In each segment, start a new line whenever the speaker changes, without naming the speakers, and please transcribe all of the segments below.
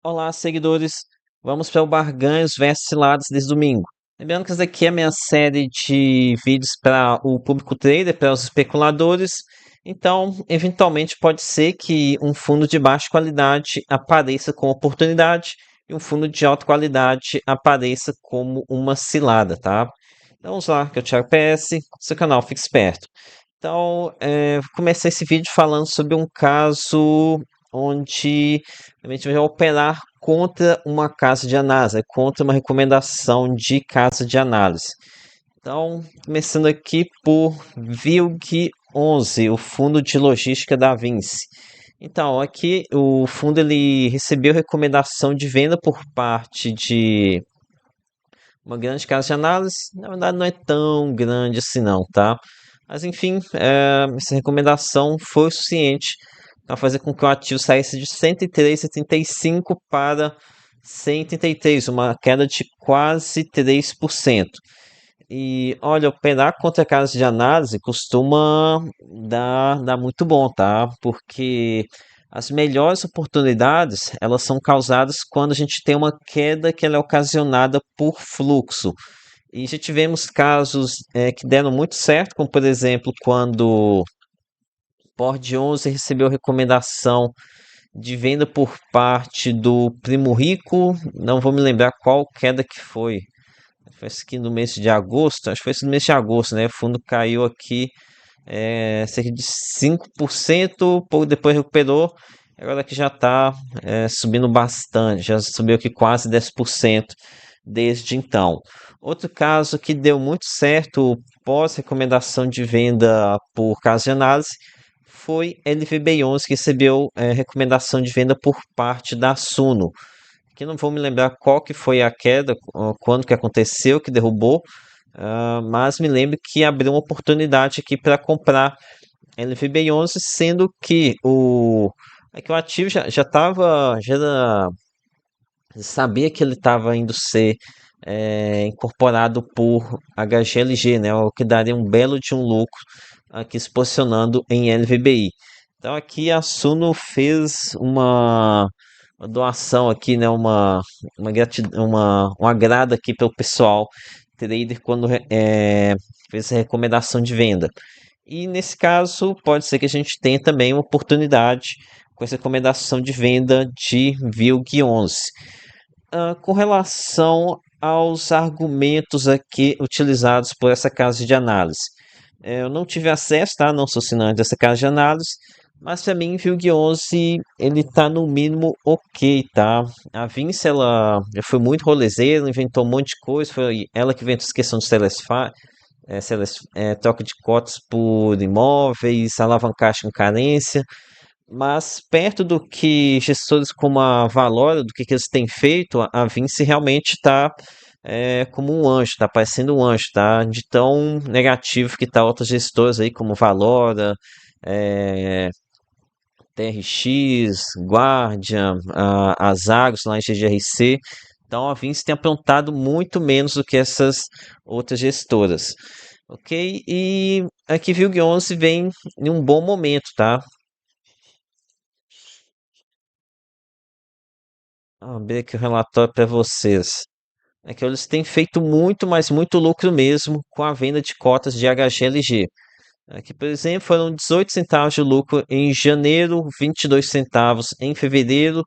Olá, seguidores. Vamos para o Barganhos versus Ciladas desse domingo. Lembrando que essa daqui é a minha série de vídeos para o público trader, para os especuladores. Então, eventualmente, pode ser que um fundo de baixa qualidade apareça com oportunidade e um fundo de alta qualidade apareça como uma cilada, tá? Então, vamos lá, que é o Thiago PS, seu canal Fique Esperto. Então, vou começar esse vídeo falando sobre um caso onde a gente vai operar contra uma casa de análise, contra uma recomendação de casa de análise. Então, começando aqui por VILG11, o fundo de logística da Vinci. Então, aqui o fundo ele recebeu recomendação de venda por parte de uma grande casa de análise. Na verdade, não é tão grande assim, não, tá? Mas enfim, essa recomendação foi suficiente para fazer com que o ativo saísse de 103,75 para 133, uma queda de quase 3%. E olha, operar contra casas de análise costuma dar muito bom, tá? Porque as melhores oportunidades, elas são causadas quando a gente tem uma queda que ela é ocasionada por fluxo. E já tivemos casos que deram muito certo, como por exemplo, quando Pord 11 recebeu recomendação de venda por parte do Primo Rico, não vou me lembrar qual queda que foi. Foi aqui no mês de agosto, acho que foi esse no mês de agosto, né? O fundo caiu aqui cerca de 5%, pouco depois recuperou, agora que já está subindo bastante, já subiu aqui quase 10% desde então. Outro caso que deu muito certo pós recomendação de venda por caso de análise foi LVB11, que recebeu recomendação de venda por parte da Suno. Aqui não vou me lembrar qual que foi a queda, quando que aconteceu, que derrubou, mas me lembro que abriu uma oportunidade aqui para comprar LVB11, sendo que o ativo já estava, sabia que ele estava indo ser incorporado por HGLG, né, o que daria um belo de um lucro aqui se posicionando em LVBI. Então aqui a Suno fez uma doação aqui, né, uma gratidão, um agrado aqui pelo pessoal trader quando fez a recomendação de venda. E nesse caso, pode ser que a gente tenha também uma oportunidade com essa recomendação de venda de VILG11. Com relação aos argumentos aqui utilizados por essa casa de análise, eu não tive acesso, tá? Não sou assinante dessa casa de análise, mas para mim, VILG11 ele tá no mínimo ok, tá? A Vinci, ela já foi muito rolezeira, inventou um monte de coisa, foi ela que inventou essa questão de troca de cotas por imóveis, alavancagem com carência, mas perto do que gestores como a Valora, do que eles têm feito, a Vinci realmente está como um anjo, está parecendo um anjo, tá? De tão negativo que tá outros gestores aí como Valora, é, TRX, Guardian, as Agros lá em GGRC. Então a Vinci tem aprontado muito menos do que essas outras gestoras. Ok? E aqui Vilg 11 vem em um bom momento, tá? Vou abrir aqui o relatório para vocês. É que eles têm feito muito, mas muito lucro mesmo com a venda de cotas de HGLG. Aqui, por exemplo, foram 18 centavos de lucro em janeiro, 22 centavos em fevereiro.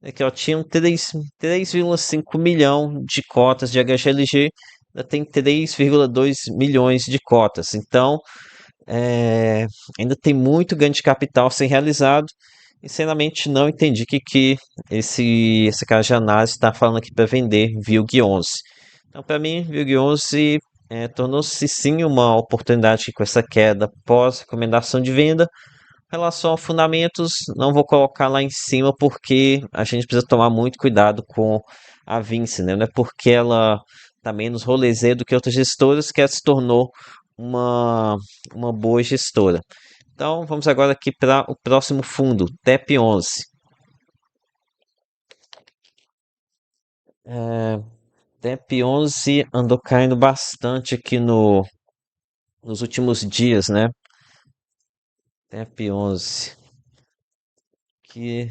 Aqui, ó, tinham 3,5 milhão de cotas de HGLG, ainda tem 3,2 milhões de cotas. Então, é, ainda tem muito ganho de capital a ser realizado. E, sinceramente, não entendi que esse cara de análise está falando aqui para vender VILG11. Então, para mim, VILG11 tornou-se sim uma oportunidade com essa queda pós recomendação de venda. Em relação a fundamentos, não vou colocar lá em cima porque a gente precisa tomar muito cuidado com a Vinci, né? Não é porque ela está menos rolezeira do que outras gestoras que ela se tornou uma, uma boa gestora. Então, vamos agora aqui para o próximo fundo, TEP11. É, TEP11 andou caindo bastante aqui nos últimos dias, né? TEP11, que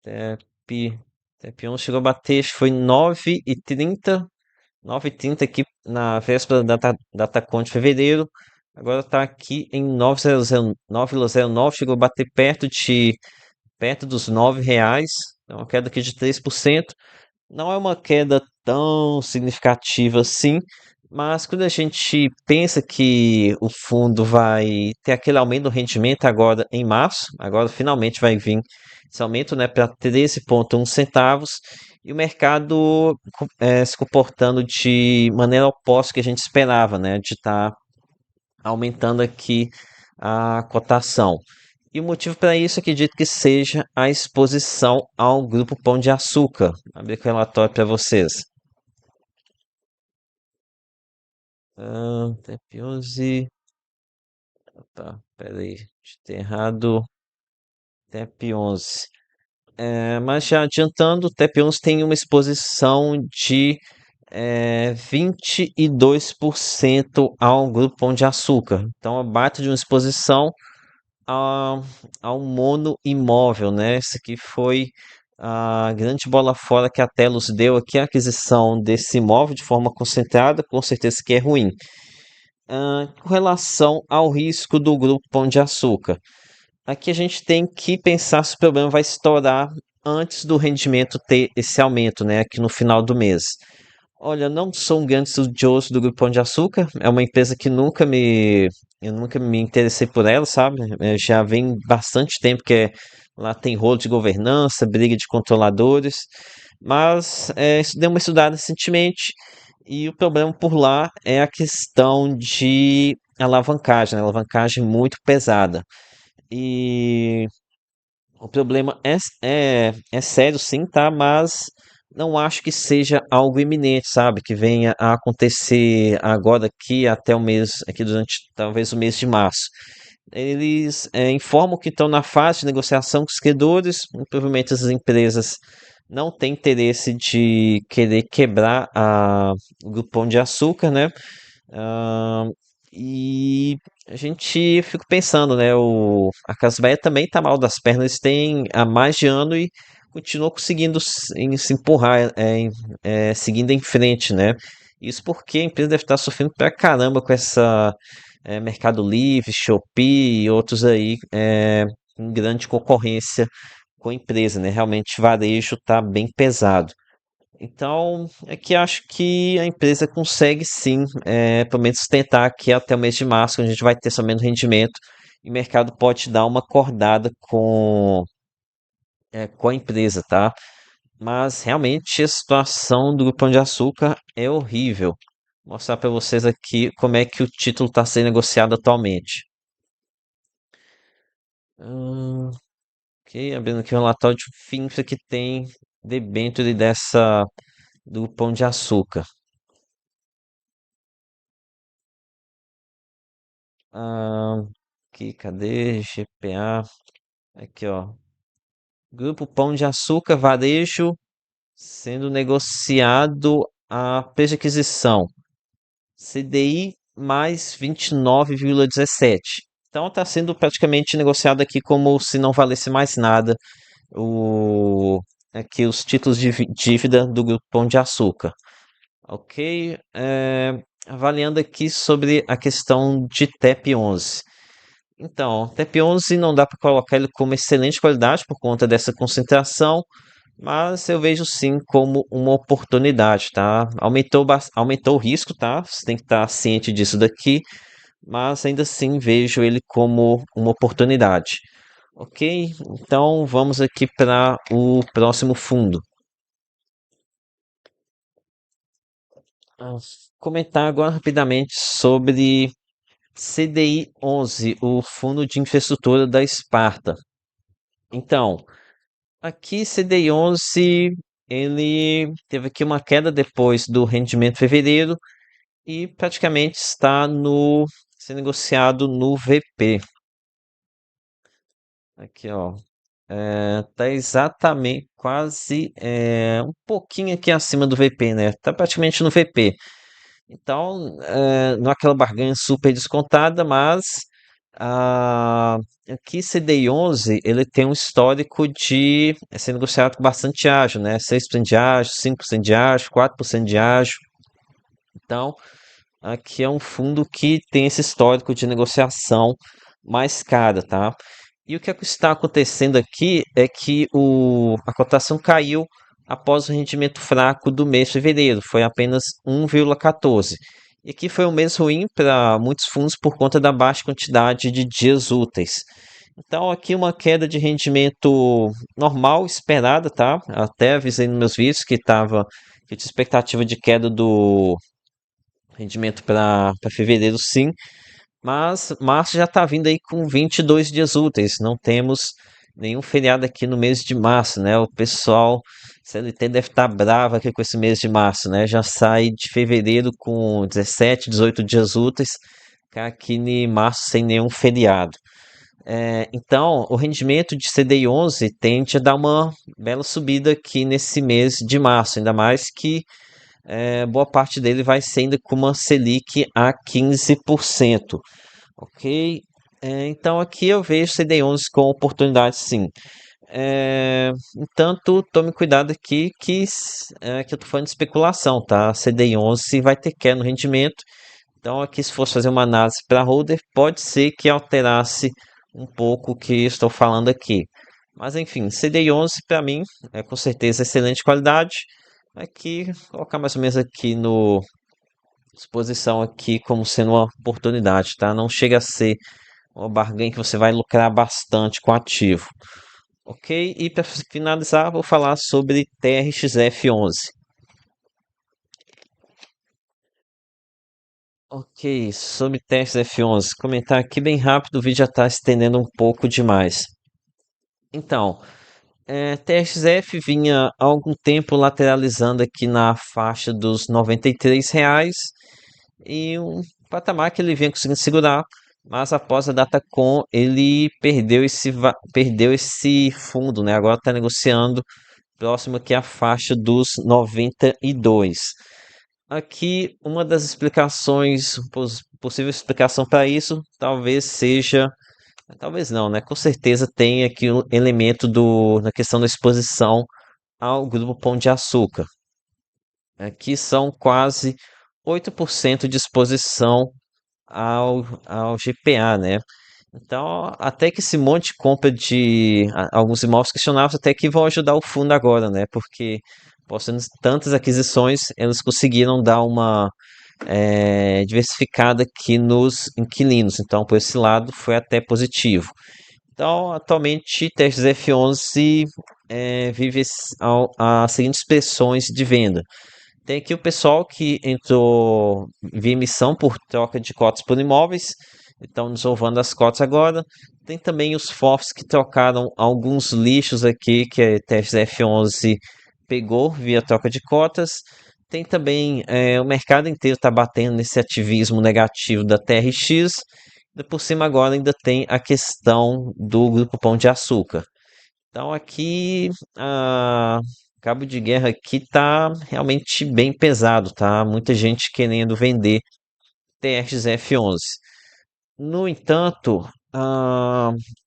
TEP, TEP 11 chegou a bater, acho que foi 9,30, 9,30 aqui na véspera da DataCon de fevereiro. Agora está aqui em 9,09, chegou a bater perto dos R$ 9, é uma queda aqui de 3%. Não é uma queda tão significativa assim, mas quando a gente pensa que o fundo vai ter aquele aumento do rendimento agora em março, agora finalmente vai vir esse aumento, né, para 13,1 centavos, e o mercado se comportando de maneira oposta que a gente esperava, né, de estar aumentando aqui a cotação. E o motivo para isso acredito que seja a exposição ao grupo Pão de Açúcar. Vou abrir aqui o relatório para vocês. TEP 11. Tá, peraí, ter errado. TEP 11. Mas já adiantando, o TEP 11 tem uma exposição de 22% ao grupo Pão de Açúcar. Então, abaixo de uma exposição a, a um mono imóvel, né? Essa aqui foi a grande bola fora que a Telos deu aqui, a aquisição desse imóvel de forma concentrada, com certeza que é ruim. Com relação ao risco do grupo Pão de Açúcar, aqui a gente tem que pensar se o problema vai estourar antes do rendimento ter esse aumento, né? Aqui no final do mês. Olha, eu não sou um grande estudioso do Grupo Pão de Açúcar. É uma empresa que eu nunca me interessei por ela, sabe? Já vem bastante tempo que lá tem rolo de governança, briga de controladores. Mas isso deu uma estudada recentemente e o problema por lá é a questão de alavancagem, né? Alavancagem muito pesada. E o problema é sério, sim, tá? Mas não acho que seja algo iminente, sabe? Que venha a acontecer agora aqui até o mês, aqui durante talvez o mês de março. Eles informam que estão na fase de negociação com os credores. Provavelmente as empresas não têm interesse de querer quebrar o Grupo Pão de Açúcar, né? Ah, e a gente fica pensando, né? A Casbaia também tá mal das pernas, eles têm há mais de ano e continuou conseguindo se empurrar, seguindo em frente, né? Isso porque a empresa deve estar sofrendo pra caramba com essa Mercado Livre, Shopee e outros aí em grande concorrência com a empresa, né? Realmente varejo tá bem pesado. Então, é que acho que a empresa consegue sim, pelo menos tentar aqui até o mês de março, quando a gente vai ter somente rendimento, e o mercado pode dar uma acordada com a empresa, tá? Mas realmente a situação do Grupo Pão de Açúcar é horrível. Vou mostrar para vocês aqui como é que o título está sendo negociado atualmente. Hum, ok, abrindo aqui o relatório de FINFRA que tem debênture do Pão de Açúcar. Ah, aqui, cadê? GPA. Aqui, ó. Grupo Pão de Açúcar Varejo sendo negociado a preço de aquisição. CDI mais 29,17. Então está sendo praticamente negociado aqui como se não valesse mais nada o, aqui os títulos de dívida do Grupo Pão de Açúcar. Ok? Avaliando aqui sobre a questão de TEP 11. Então, TEP 11 não dá para colocar ele como excelente qualidade por conta dessa concentração, mas eu vejo sim como uma oportunidade, tá? Aumentou o risco, tá? Você tem que estar ciente disso daqui, mas ainda assim vejo ele como uma oportunidade. Ok? Então vamos aqui para o próximo fundo. Ah, Comentar agora rapidamente sobre CDI 11, o Fundo de Infraestrutura da Esparta. Então, aqui CDI 11 ele teve aqui uma queda depois do rendimento de fevereiro e praticamente está no sendo negociado no VP. Aqui, ó, tá exatamente quase um pouquinho aqui acima do VP, né? Tá praticamente no VP. Então, não é aquela barganha super descontada, mas Ah, aqui CDI 11 ele tem um histórico de ser negociado com bastante ágio, né? 6% de ágio, 5% de ágio, 4% de ágio. Então, aqui é um fundo que tem esse histórico de negociação mais cara, tá? E o que está acontecendo aqui é que a cotação caiu após o rendimento fraco do mês de fevereiro, foi apenas 1,14. E aqui foi um mês ruim para muitos fundos por conta da baixa quantidade de dias úteis. Então, aqui uma queda de rendimento normal, esperada, tá? Até avisei nos meus vídeos que tinha expectativa de queda do rendimento para fevereiro, sim, mas março já está vindo aí com 22 dias úteis. Não temos nenhum feriado aqui no mês de março, né? O pessoal CLT deve estar bravo aqui com esse mês de março, né? Já sai de fevereiro com 17, 18 dias úteis, cá aqui em março sem nenhum feriado. Então, o rendimento de CDI 11 tende a dar uma bela subida aqui nesse mês de março, ainda mais que boa parte dele vai ser ainda com uma Selic a 15%. Ok? Então aqui eu vejo CD11 com oportunidade, sim. Entanto, tome cuidado aqui que eu tô falando de especulação, tá? CDI 11 vai ter queda no rendimento. Então aqui se fosse fazer uma análise para holder, pode ser que alterasse um pouco o que estou falando aqui. Mas enfim, CDI 11 para mim é com certeza excelente qualidade. Aqui, colocar mais ou menos aqui no exposição aqui como sendo uma oportunidade, tá? Não chega a ser uma barganha que você vai lucrar bastante com o ativo. Ok? E para finalizar, vou falar sobre TRXF11. Ok, sobre TRXF11, comentar aqui bem rápido, o vídeo já está estendendo um pouco demais. Então, TRXF vinha há algum tempo lateralizando aqui na faixa dos R$ 93 e um patamar que ele vinha conseguindo segurar, mas após a Datacom ele perdeu esse fundo, né? Agora está negociando próximo aqui à faixa dos 92. Aqui uma das explicações, possível explicação para isso, talvez não, né? Com certeza tem aqui o elemento na questão da exposição ao grupo Pão de Açúcar. Aqui são quase 8% de exposição ao GPA, né? Então, até que esse monte de compra de alguns imóveis questionáveis até que vão ajudar o fundo agora, né? Porque postando tantas aquisições, eles conseguiram dar uma diversificada aqui nos inquilinos. Então, por esse lado, foi até positivo. Então, atualmente, Tesla F11 vive as seguintes pressões de venda. Tem aqui o pessoal que entrou via emissão por troca de cotas por imóveis, estão desovando as cotas agora. Tem também os FOFs que trocaram alguns lixos aqui que a TRF11 pegou via troca de cotas. Tem também o mercado inteiro está batendo nesse ativismo negativo da TRX. E por cima agora ainda tem a questão do Grupo Pão de Açúcar. Então aqui a cabo de guerra aqui tá realmente bem pesado, tá? Muita gente querendo vender TRX-F11. No entanto,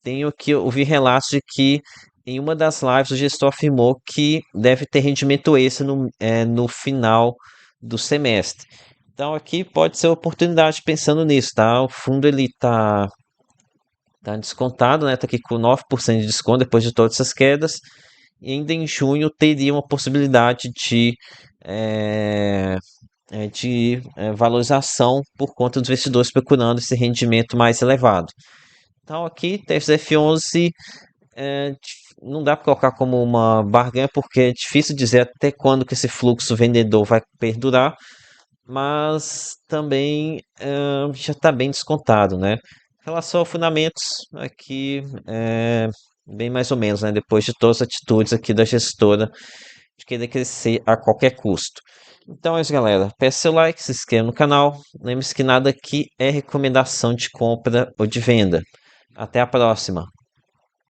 tenho que ouvir relatos de que em uma das lives o gestor afirmou que deve ter rendimento extra no final do semestre. Então aqui pode ser oportunidade pensando nisso, tá? O fundo ele tá descontado, né? Tá aqui com 9% de desconto depois de todas essas quedas. E ainda em junho teria uma possibilidade eh, de valorização por conta dos investidores procurando esse rendimento mais elevado. Então aqui, TFF11 não dá para colocar como uma barganha porque é difícil dizer até quando que esse fluxo vendedor vai perdurar, mas também já está bem descontado, né? Em relação a fundamentos, aqui bem mais ou menos, né? Depois de todas as atitudes aqui da gestora de querer crescer a qualquer custo. Então é isso, galera. Peça seu like, se inscreva no canal. Lembre-se que nada aqui é recomendação de compra ou de venda. Até a próxima.